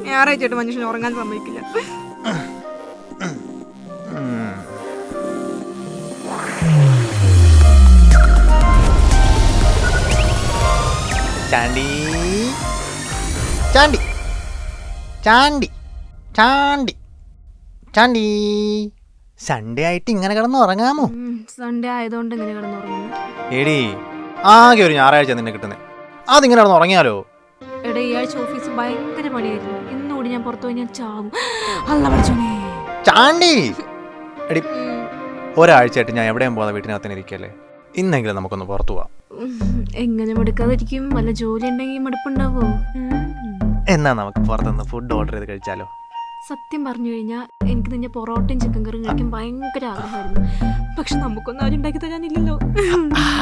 ഞായറാഴ്ചയായിട്ട് മനുഷ്യന് ഉറങ്ങാൻ സമ്മതിക്കില്ല. ചാണ്ടി ചാണ്ടി ചാണ്ടി ചാണ്ടി ചാണ്ടി സൺഡേ ആയിട്ട് ഇങ്ങനെ കിടന്ന് ഉറങ്ങാമോ? സൺഡേ ആയതുകൊണ്ട് ഇങ്ങനെ കിടന്ന് ഉറങ്ങുന്നു. എടീ ആകെ ഒരു ഞായറാഴ്ച നിന്നെ കിട്ടുന്നത്, അതിങ്ങനെ കിടന്ന് ഉറങ്ങിയാലോ? എടാ ഈ ആഴ്ച ഓഫീസ് ഭയങ്കര പണിയായിരുന്നു. ഇന്നുകൂടി ഞാൻ പുറത്തു പോയി ഞാൻ ചാവും. അല്ല പഠിച്ചോനെ ചാണ്ടി. എടി ഒരാഴ്ചയായിട്ട് ഞാൻ എവിടെയും പോകാതെ വീട്ടിനകത്ത് തന്നെ ഇരിക്കല്ലേ, ഇന്നെങ്കിലും നമുക്കൊന്ന് പുറത്തു പോവാം. എങ്ങനെ മടുക്കാതിരിക്കും? വല്ല ജോലി ഉണ്ടെങ്കിൽ മടുപ്പുണ്ടാവോ? എന്നാ നമുക്ക് പുറത്തുനിന്ന് ഫുഡ് ഓർഡർ ചെയ്ത് കഴിച്ചാലോ? സത്യം പറഞ്ഞു കഴിഞ്ഞാൽ എനിക്ക് നിന്നെ പൊറോട്ടയും ചിക്കൻ കറിയും കഴിക്കാൻ ഭയങ്കര ആഗ്രഹമായിരുന്നു. പക്ഷെ നമുക്കൊന്നും ആരും ഉണ്ടാക്കി തരാനില്ലല്ലോ.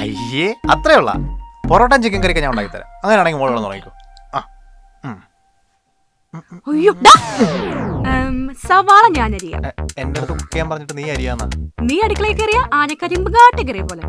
അയ്യേ അത്രേ ഉള്ള പൊറോട്ടയും ചിക്കൻ കറിയൊക്കെ ഞാൻ ഉണ്ടാക്കി തരാം. അങ്ങനെയാണെങ്കിൽ മോളോട് തുടങ്ങിക്കോ. സവാള ഞാൻ അരിയാം. എന്റെ അടുത്ത് കുക്ക് ചെയ്യാൻ പറഞ്ഞിട്ട് നീ അരിയാന്നാ? നീ അടുക്കളയിൽ കയറിയ ആനക്കരിമ്പ് കാട്ടി കയറിയ പോലെ.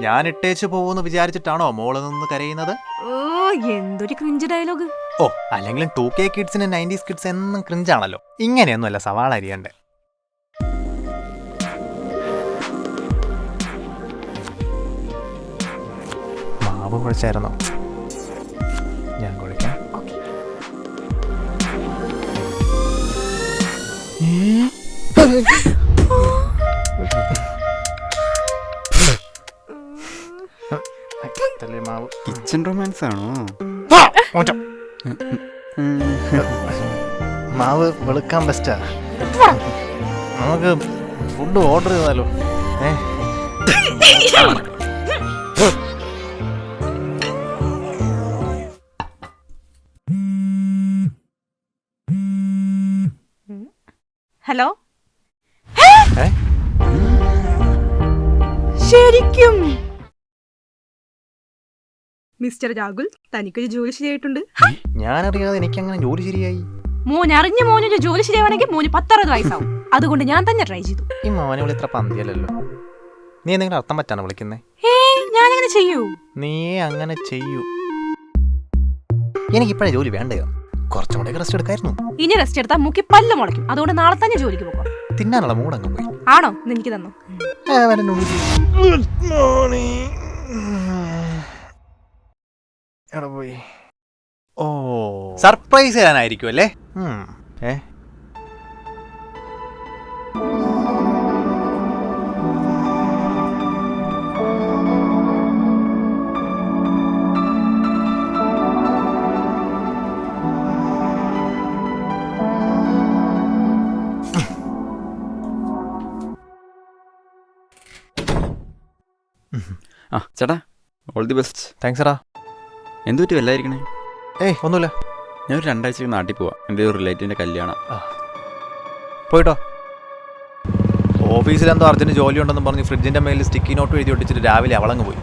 ഞാൻ ഇട്ടേച്ച് പോവൂന്ന് വിചാരിച്ചിട്ടാണോ മോള് നിന്ന് കരയുന്നത്? ഓ എന്തൊരു ക്രിഞ്ച് ഡയലോഗ്. ഓ അല്ലെങ്കിലും 2K കിഡ്സിന് 90s കിഡ്സ് എന്നും ക്രിഞ്ചാണല്ലോ. ഇങ്ങനെയൊന്നും അല്ല സവാള അരിയണ്ടേ. മാവ് കുഴച്ചായിരുന്നോ? ഞാൻ കുഴക്കാം. കിച്ചൺ റൊമാൻസ് ആണോ? മാവ് വെളുക്കാൻ ബെസ്റ്റാ. നമുക്ക് ഫുഡ് ഓർഡർ ചെയ്താലോ? ഹലോ. ശരിക്കും മിസ്റ്റർ രാഹുൽ, തനിക്കൊരു ജോലി ശരിയായിട്ടുണ്ട്. ഞാനറിയാതെ എനിക്കങ്ങനെ ജോലി ശരിയായി? മോൻ അറിഞ്ഞ മോനൊരു ജോലി ശരിയാവണമെങ്കിൽ മോന് 10-60 വയസ്സാവും. അതുകൊണ്ട് ഞാൻ തന്നെ ട്രൈ ചെയ്തു. ഈ മോനെ വിളി ഇത്ര പന്തിയല്ലോ. നീ എന്തെങ്കിലും അർത്ഥം പറ്റാണ് വിളിക്കുന്നേ? ഞാനങ്ങനെ ചെയ്യൂ? നീ അങ്ങനെ ചെയ്യൂ. എനിക്കിപ്പോഴേ ജോലി വേണ്ടയോ? കുറച്ചും കൂടെ റെസ്റ്റ് എടുക്കായിരുന്നു. ഇനി റെസ്റ്റ് എടുത്താൽ മുക്കി പല്ല് മുളയ്ക്കും. അതുകൊണ്ട് നാളെ തന്നെ ജോലിക്ക് പോകാം. തിന്നാനുള്ള മൂടങ്ങ് പോയി. ആണോ? എനിക്ക് തന്നു. പോയി. ഓ സർപ്രൈസ് തരാനായിരിക്കും അല്ലേ? ആ ചേട്ടാ, ഓൾ ദി ബെസ്റ്റ്. താങ്ക്സ് എടാ. എന്ത് പറ്റി വല്ലായിരിക്കണേ? ഒന്നുമില്ല. ഞാൻ ഒരു 2 ആഴ്ചക്ക് നാട്ടിൽ പോവാം. എൻ്റെ ഒരു റിലേറ്റീവിൻ്റെ കല്യാണം. പോയിട്ടോ. ഓഫീസിലെന്തോ അർജന്റ് ജോലി ഉണ്ടെന്ന് പറഞ്ഞ് ഫ്രിഡ്ജിൻ്റെ മേലിൽ സ്റ്റിക്കി നോട്ട് എഴുതി ഒട്ടിച്ചിട്ട് രാവിലെ അവളങ്ങ് പോയി.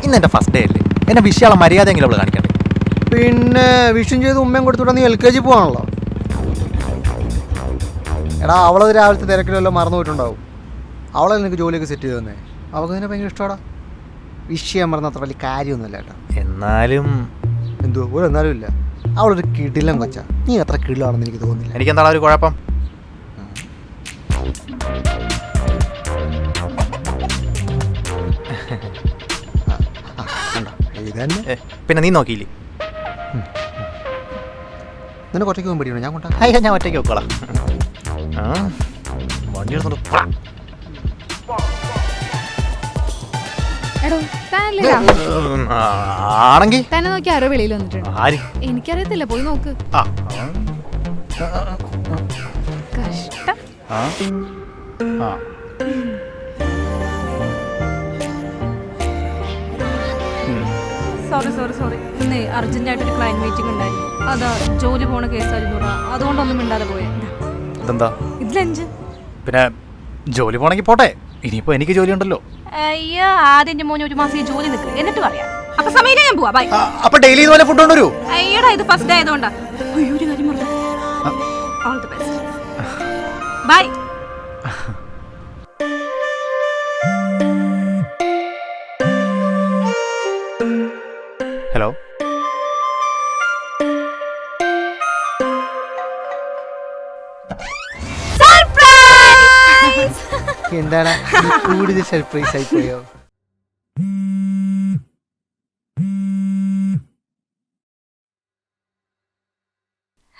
ഇന്ന് എൻ്റെ ഫസ്റ്റ് ഡേ അല്ലേ, എന്നെ വിഷയാളെ മര്യാദയെങ്കിലും അവൾ കാണിക്കണ്ടേ? പിന്നെ വിഷും ചെയ്ത് ഉമ്മയും കൊടുത്തുവിട്ടാ നീ LKG പോവാണല്ലോ. എടാ അവളത് രാവിലത്തെ തിരക്കിലല്ലോ മറന്നു പോയിട്ടുണ്ടാവും. അവളെ നിനക്ക് ജോലിയൊക്കെ സെറ്റ് ചെയ്ത് തന്നെ. അവൾക്ക് തന്നെ ഭയങ്കര ഇഷ്ടമാടാ. വിഷയം പറഞ്ഞ അത്ര വലിയ കാര്യമൊന്നുമല്ല കേട്ടോ. എന്നാലും എന്തോ ഒരു എന്നാലും ഇല്ല, അവളൊരു കിടിലം കൊച്ചാ. നീ അത്ര കിടിലാണെന്ന് എനിക്ക് തോന്നുന്നില്ല. എനിക്കെന്താണ് ഒരു കുഴപ്പം? പിന്നെ നീ നോക്കിയില്ലേ? നിനക്ക് ഒറ്റയ്ക്ക് പോകാൻ പേടിയാണോ? ഞാൻ കൊണ്ടാ. ഞാൻ ഒറ്റയ്ക്ക് വെക്കോളാം. വണ്ടി എടുത്തോണ്ട് ആണെങ്കിൽ തന്നെ നോക്കി ആരോ വെളിയിൽ വന്നിട്ടുണ്ട്. ആര്? എനിക്കറിയത്തില്ല, പോയി നോക്ക്. കഷ്ടം. സോറി ഇന്ന് അർജന്റായിട്ടൊരു ക്ലയന്റ് മീറ്റിംഗ് ഉണ്ടായിരുന്നു. അതാ ജോലി പോണ കേസായിരുന്നു. അതുകൊണ്ടൊന്നും മിണ്ടാതെ പോയെ. ഇതെന്താ? ഇത് ലഞ്ച്. പിന്നെ ജോലി പോണെങ്കിൽ പോട്ടെ, ഇനിയിപ്പോ എനിക്ക് ജോലി ഉണ്ടല്ലോ. അയ്യോ ആദ്യം മോന് 1 മാസം ഈ ജോലി നിൽക്കുക, എന്നിട്ട് പറയാം. അപ്പൊ സമയം ഞാൻ പോവാ. ബൈ. അപ്പൊ ഡെയിലി ഇതുപോലെ ഫുഡ് കൊണ്ടുവരൂ. അയ്യോടാ ഇത് ഫസ്റ്റ് ആയതുകൊണ്ടാ. അയ്യോ ഒരു കാര്യം പറഞ്ഞു. All the best. ബൈ. എന്താണ് കൂടുതൽ സർപ്രൈസ് ആയി പോയോ?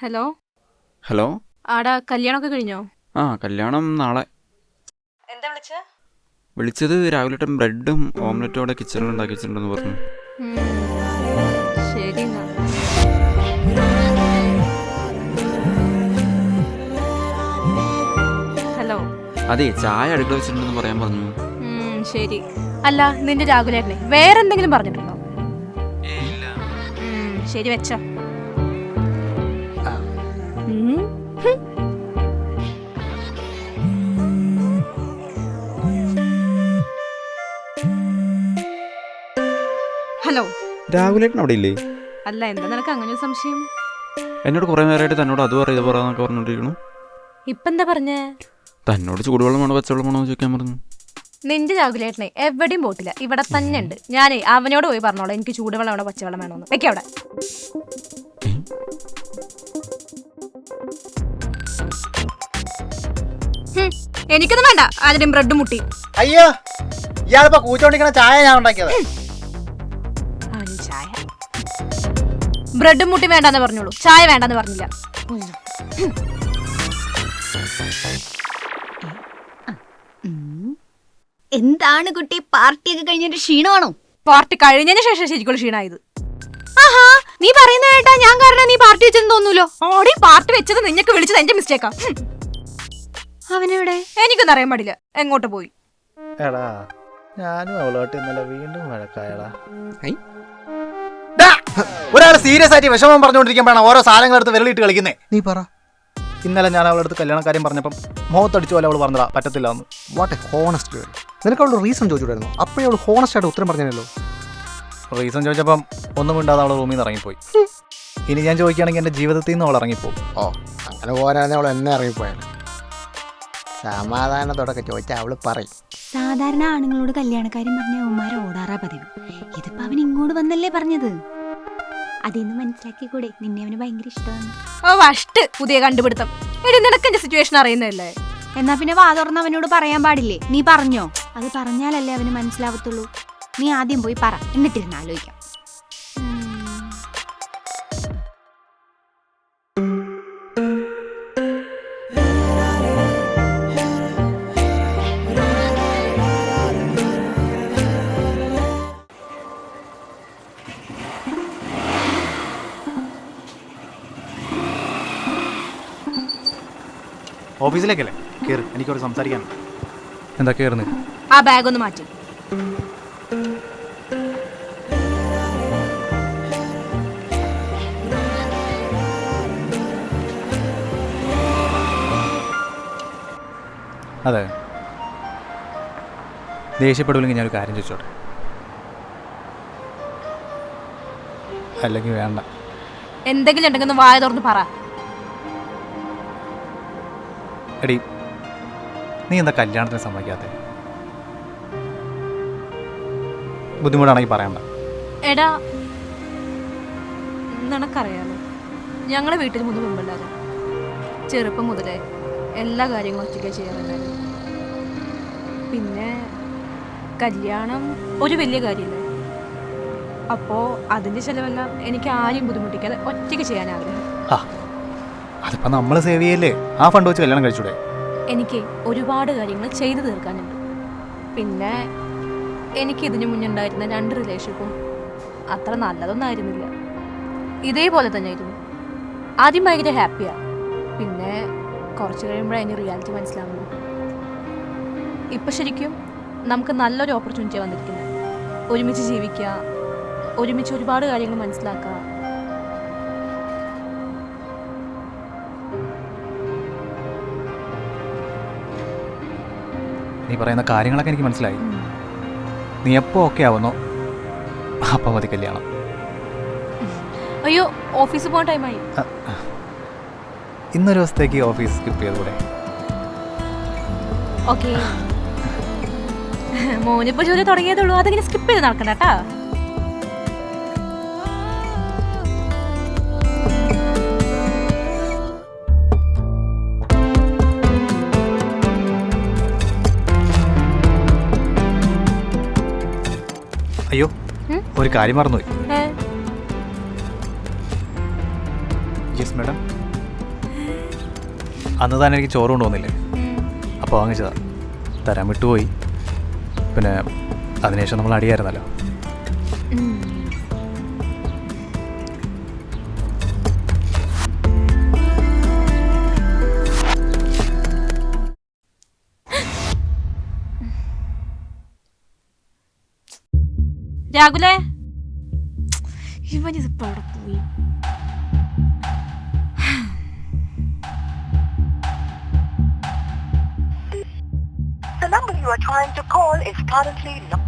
Hello hello. ആടാ കല്യാണമൊക്കെ കഴിഞ്ഞോ? ആ കല്യാണം നാളെ. എന്താ വിളിച്ച? വിളിച്ചത് രാവിലെ ബ്രെഡും ഓംലെറ്റും അവിടെ കിച്ചണിൽ ഉണ്ടാക്കി വെച്ചിട്ടുണ്ടെന്ന് പറഞ്ഞു. ശരി എന്നാ. ഹലോ. അതെ ചായ അടുക്കള വെച്ചിട്ടുണ്ടെന്ന് പറയാൻ പറഞ്ഞു. ശരി. അല്ല നിന്റെ രാഹുലേട്ടനെ വേറെ എന്തെങ്കിലും പറഞ്ഞിട്ടുണ്ടോ? ശരി വെച്ചോ. ഹലോ. രാഹുലേട്ടൻ അവിടെ ഇല്ലേ? അല്ല എന്താ നിനക്ക് അങ്ങനെ ഒരു സംശയം? എന്നോട് കുറെ നേരമായിട്ട് തന്നോട് അത് പറയും ഇത് പറയാന്നൊക്കെ പറഞ്ഞോണ്ടിരിക്കണു. ഇപ്പൊ എന്താ പറഞ്ഞേ? തന്നോട് ചൂടുവെള്ളം വേണോ പച്ചവെള്ളം വേണോ ചോദിക്കാൻ പറഞ്ഞു. നിന്റെ രാഹുലേട്ടനെ എവിടെയും പോയിട്ടില്ല, ഇവിടെ തന്നെ ഉണ്ട്. ഞാനേ അവനോട് പോയി പറഞ്ഞോളാം എനിക്ക് ചൂടുവെള്ളം വേണോ പച്ചവെള്ളം വേണോന്ന്. വെക്കവിടെ. എനിക്കൊന്നും വേണ്ട അതിനും ബ്രെഡ് മുട്ടി. അയ്യോ ഇയാളിപ്പോ കൂച്ചോണ്ടിരിക്കണ ചായ ഞാൻ ഉണ്ടാക്കിയത്. ചായ ബ്രെഡ് മുട്ടി വേണ്ടെന്ന് പറഞ്ഞോളൂ, ചായ വേണ്ടെന്ന് പറഞ്ഞില്ല. എന്താണ് കുട്ടി, പാർട്ടിയൊക്കെ കഴിഞ്ഞിട്ട് ക്ഷീണമാണോ? പാർട്ടി കഴിഞ്ഞതിന് ശേഷം ശരിക്കും ക്ഷീണായത്. ആഹാ നീ പറയുന്ന കേട്ടാ ഞാൻ കാരണം നീ പാർട്ടി വെച്ചെന്ന് തോന്നൂലോ. ഓടി പാർട്ടി വെച്ചത് നിനക്ക് വിളിച്ചത് എന്റെ മിസ്റ്റേക്കാ. അവനെവിടെ? എനിക്കൊന്നും അറിയാൻ പാടില്ല എങ്ങോട്ട് പോയി. എടാ ഞാനും അവളോട്ട് ഇന്നലെ വീണ്ടും വഴക്കായടാ. ഒരാൾ സീരിയസ് ആയിട്ട് വിഷമം പറഞ്ഞുകൊണ്ടിരിക്കുമ്പോഴാണ് ഓരോ സാധനങ്ങൾ എടുത്ത് വിരലിട്ട് കളിക്കുന്നേ. നീ പറ. ഇന്നലെ ഞാൻ അവളടുത്ത് കല്യാണക്കാര്യം പറഞ്ഞപ്പം മുഖത്തടിച്ചു പോലെ അവൾ പറഞ്ഞതാ പറ്റത്തില്ല എന്ന്. What A honest girl. നിനക്ക് അവളോട് റീസൺ ചോദിച്ചിട്ടായിരുന്നു, അപ്പോഴേ അവൾ ഹോണസ്റ്റ് ആയിട്ട് ഉത്തരം പറഞ്ഞല്ലോ. റീസൺ ചോദിച്ചപ്പം ഒന്നും മിണ്ടാതെ അവൾ റൂമിൽ നിന്ന് ഇറങ്ങിപ്പോയി. ഇനി ഞാൻ ചോദിക്കുകയാണെങ്കിൽ എൻ്റെ ജീവിതത്തിൽ നിന്ന് അവൾ ഇറങ്ങിപ്പോകും. ഓ അങ്ങനെ പോരാതെ അവൾ എന്നെ ഇറങ്ങിപ്പോയാണ്. സമാധാനത്തോടൊക്കെ ചോദിച്ചാൽ അവള് പറയും. സാധാരണ ആണുങ്ങളോട് കല്യാണക്കാരും പറഞ്ഞ അവന്മാരെ ഓടാറാ പതിവ്. ഇതിപ്പോ അവൻ ഇങ്ങോട്ട് വന്നല്ലേ പറഞ്ഞത്. അതിന്ന് മനസ്സിലാക്കിക്കൂടെ നിന്നെ അവന് ഭയങ്കര ഇഷ്ടമാണ്. ഓ വഷ്ട് പുതിയ കണ്ടുപിടുത്തം. എടി നിനക്ക് എന്റെ സിറ്റുവേഷൻ അറിയുന്നതല്ലേ? എന്നാ പിന്നെ വാ തുറന്ന് അവനോട് പറയാൻ പാടില്ലേ? നീ പറഞ്ഞോ? അത് പറഞ്ഞാലല്ലേ അവന് മനസ്സിലാവത്തുള്ളൂ. നീ ആദ്യം പോയി പറ, എന്നിട്ടിരുന്ന് ആലോചിക്കാം. ഓഫീസിലേക്കല്ലേ കയറി, എനിക്കവിടെ സംസാരിക്കാൻ. എന്താ കയറുന്നത്? ആ ബാഗ് ഒന്ന് മാറ്റി. അതെ ദേഷ്യപ്പെടില്ലെങ്കിൽ ഞാനൊരു കാര്യം ചോദിച്ചോട്ടെ? അല്ലെങ്കിൽ വേണ്ട. എന്തെങ്കിലും ഉണ്ടെങ്കിൽ ഒന്ന് വായ തുറന്ന് പറ. എടി നീ എന്താ കല്യാണത്തിന് സമ്മതിക്കാത്ത? ബുദ്ധിമുട്ടാണെങ്കിൽ പറയണ്ട. എടാ നിനക്കറിയാലോ ഞങ്ങളെ വീട്ടിൽ മുതൽ മുമ്പല്ലാതെ ചെറുപ്പം മുതലേ എല്ലാ കാര്യങ്ങളും ഒറ്റയ്ക്ക് ചെയ്യാറുണ്ടായിരുന്നു. പിന്നെ കല്യാണം ഒരു വലിയ കാര്യമല്ലേ, അപ്പോൾ അതിൻ്റെ ചിലവെല്ലാം എനിക്ക് ആരെയും ബുദ്ധിമുട്ടിക്കാതെ ഒറ്റയ്ക്ക് ചെയ്യാൻ ആഗ്രഹം. അതിപ്പോൾ നമ്മൾ സേവ് ചെയ്യല്ലേ, ആ ഫണ്ട് വെച്ച് കല്യാണം കഴിച്ചൂടെ? എനിക്ക് ഒരുപാട് കാര്യങ്ങൾ ചെയ്തു തീർക്കാനുണ്ട്. പിന്നെ എനിക്ക് ഇതിനു മുന്നുണ്ടായിരുന്ന 2 റിലേഷൻഷിപ്പും അത്ര നല്ലതൊന്നും ആയിരുന്നില്ല. ഇതേപോലെ തന്നെ ആയിരുന്നു. ആദ്യം ഭയങ്കര ഹാപ്പിയാണ്, പിന്നെ കുറച്ച് കഴിയുമ്പോഴേ അതിന് റിയാലിറ്റി മനസ്സിലാവുള്ളൂ. ഇപ്പം ശരിക്കും നമുക്ക് നല്ലൊരു ഓപ്പർച്യൂണിറ്റി വന്നിരിക്കുന്നത്. ഒരുമിച്ച് ജീവിക്കുക, ഒരുമിച്ച് ഒരുപാട് കാര്യങ്ങൾ മനസ്സിലാക്കുക. നീ പറയുന്ന കാര്യങ്ങളൊക്കെ എനിക്ക് മനസ്സിലായി. നീ എപ്പോൾ ഓക്കെ ആവുന്നോ അപ്പോൾ മതി കല്യാണം. അയ്യോ ഓഫീസിൽ പോകാൻ ടൈമായി. ഇന്നൊരു ദിവസത്തേക്ക് ഓഫീസ് സ്കിപ്പ് ചെയ്തുകൂടെ? ഓക്കെ മോനിപ്പോൾ ജോലി തുടങ്ങിയതുള്ളൂ, അതിങ്ങനെ സ്കിപ്പ് ചെയ്ത് നടക്കണ്ട കേട്ടാ. ഒരു കാര്യം മറന്നുപോയി. ഏ? Yes madam. അന്ന് തന്നെ എനിക്ക് ചോറ് കൊണ്ടുവന്നില്ലേ, അപ്പോൾ വാങ്ങിച്ചതാ. തരാൻ വിട്ടുപോയി. പിന്നെ അതിനുശേഷം നമ്മൾ അടിയായിരുന്നല്ലോ. ഉം. രാഹുലേ, ഇവനിതിപ്പോ അവിടെ പോയി. The number you are trying to call is currently not.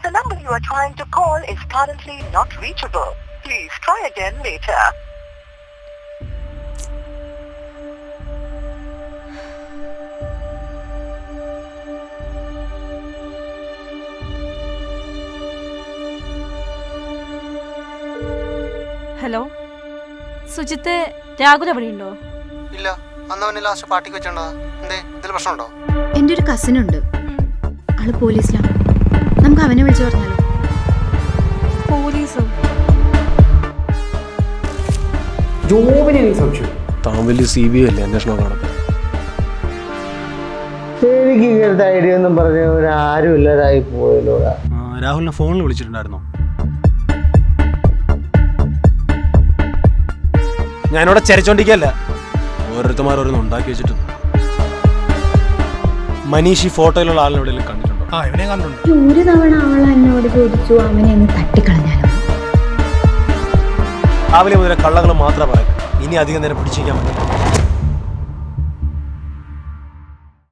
The number you are trying to call is currently not reachable. Please try again later. Hello Sujith, Rahul എവിടെയുണ്ടോ? ഇല്ല, അന്ന് അവനെ ലാസ്റ്റ് പാർട്ടിക്ക് വെച്ചോണ്ടാ. എന്തേ, ഇതിൽ പ്രശ്നമുണ്ടോ? എൻ്റെ ഒരു കസിൻ ഉണ്ട്, ആള് പോലീസിലാണ്. നമുക്ക് അവനെ വിളിച്ചു പറഞ്ഞാലോ? പോലീസോ? ജോബിനെ എനിക്ക് സംശയം. താൻ വലിയ CBI അല്ലേ അന്വേഷണം നടത്തുന്നത്? എനിക്ക് ഇങ്ങനത്തെ ഐഡിയ ഒന്നും പറഞ്ഞ ആരും ഇല്ലാതായി പോയല്ലോടാ. രാഹുലിനെ ഫോണിൽ വിളിച്ചിട്ടുണ്ടായിരുന്നോ? ഞാനിവിടെ ചരച്ചോണ്ടിരിക്കല്ല, ഓരോരുത്തന്മാർ ഓരോന്ന് ഉണ്ടാക്കി വെച്ചിട്ടുണ്ട്. മനീഷ് ഈ ഫോട്ടോയിലുള്ള ആളിനെ എവിടെയെങ്കിലും കണ്ടിട്ടുണ്ടോ? ഇവനെ കണ്ടിട്ടുണ്ട്. ഒരു തവണ അവൾ എന്നോട് ചോദിച്ചു അവനെ അങ്ങ് തട്ടിക്കളഞ്ഞാലോ. രാവിലെ മുതൽ കള്ളങ്ങൾ മാത്രം പറയാം. ഇനി അധികം നേരം പിടിച്ചിരിക്കാൻ പറ്റില്ല.